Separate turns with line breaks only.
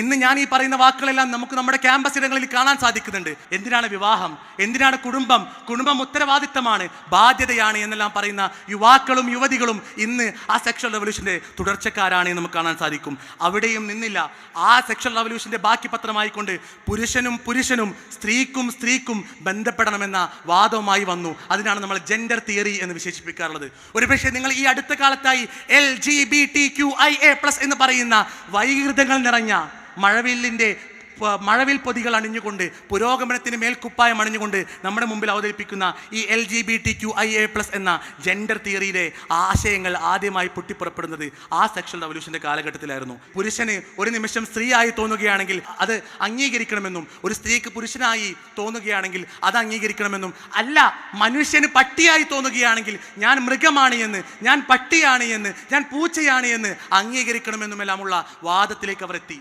ഇന്ന് ഞാൻ ഈ പറയുന്ന വാക്കുകളെല്ലാം നമുക്ക് നമ്മുടെ ക്യാമ്പസ് ഇടങ്ങളിൽ കാണാൻ സാധിക്കുന്നുണ്ട്. എന്തിനാണ് വിവാഹം, എന്തിനാണ് കുടുംബം, കുടുംബം ഉത്തരവാദിത്തമാണ്, ബാധ്യതയാണ് എന്നെല്ലാം പറയുന്ന യുവാക്കളും യുവതികളും ഇന്ന് ആ സെക്ഷൽ റെവല്യൂഷന്റെ തുടർച്ചക്കാരാണ് എന്ന് നമുക്ക് കാണാൻ സാധിക്കും. അവിടെയും നിന്നില്ല. ആ സെക്ഷൽ റെവല്യൂഷന്റെ ബാക്കി പത്രമായിക്കൊണ്ട് പുരുഷനും സ്ത്രീക്കും ബന്ധപ്പെടണമെന്ന വാദവുമായി വന്നു. അതിനാണ് നമ്മൾ ജെൻഡർ തിയറി എന്ന് വിശേഷിപ്പിക്കാറുള്ളത്. ഒരുപക്ഷെ നിങ്ങൾ ഈ അടുത്ത കാലത്തായി LGBTQIA+ എന്ന് പറയുന്ന വൈകൃതങ്ങൾ നിറഞ്ഞ മഴവിൽ പൊതികൾ അണിഞ്ഞുകൊണ്ട്, പുരോഗമനത്തിന് മേൽക്കുപ്പായം അണിഞ്ഞുകൊണ്ട് നമ്മുടെ മുമ്പിൽ അവതരിപ്പിക്കുന്ന ഈ LGBTQIA+ എന്ന ജെൻഡർ തിയറിയിലെ ആശയങ്ങൾ ആദ്യമായി പൊട്ടിപ്പുറപ്പെടുന്നത് ആ സെക്ഷൽ റവല്യൂഷന്റെ കാലഘട്ടത്തിലായിരുന്നു. പുരുഷന് ഒരു നിമിഷം സ്ത്രീയായി തോന്നുകയാണെങ്കിൽ അത് അംഗീകരിക്കണമെന്നും, ഒരു സ്ത്രീക്ക് പുരുഷനായി തോന്നുകയാണെങ്കിൽ അത് അംഗീകരിക്കണമെന്നും, അല്ല മനുഷ്യന് പട്ടിയായി തോന്നുകയാണെങ്കിൽ ഞാൻ മൃഗമാണ് എന്ന്, ഞാൻ പട്ടിയാണ് എന്ന്, ഞാൻ പൂച്ചയാണ് എന്ന് അംഗീകരിക്കണമെന്നുമെല്ലാമുള്ള വാദത്തിലേക്ക് അവർ എത്തി.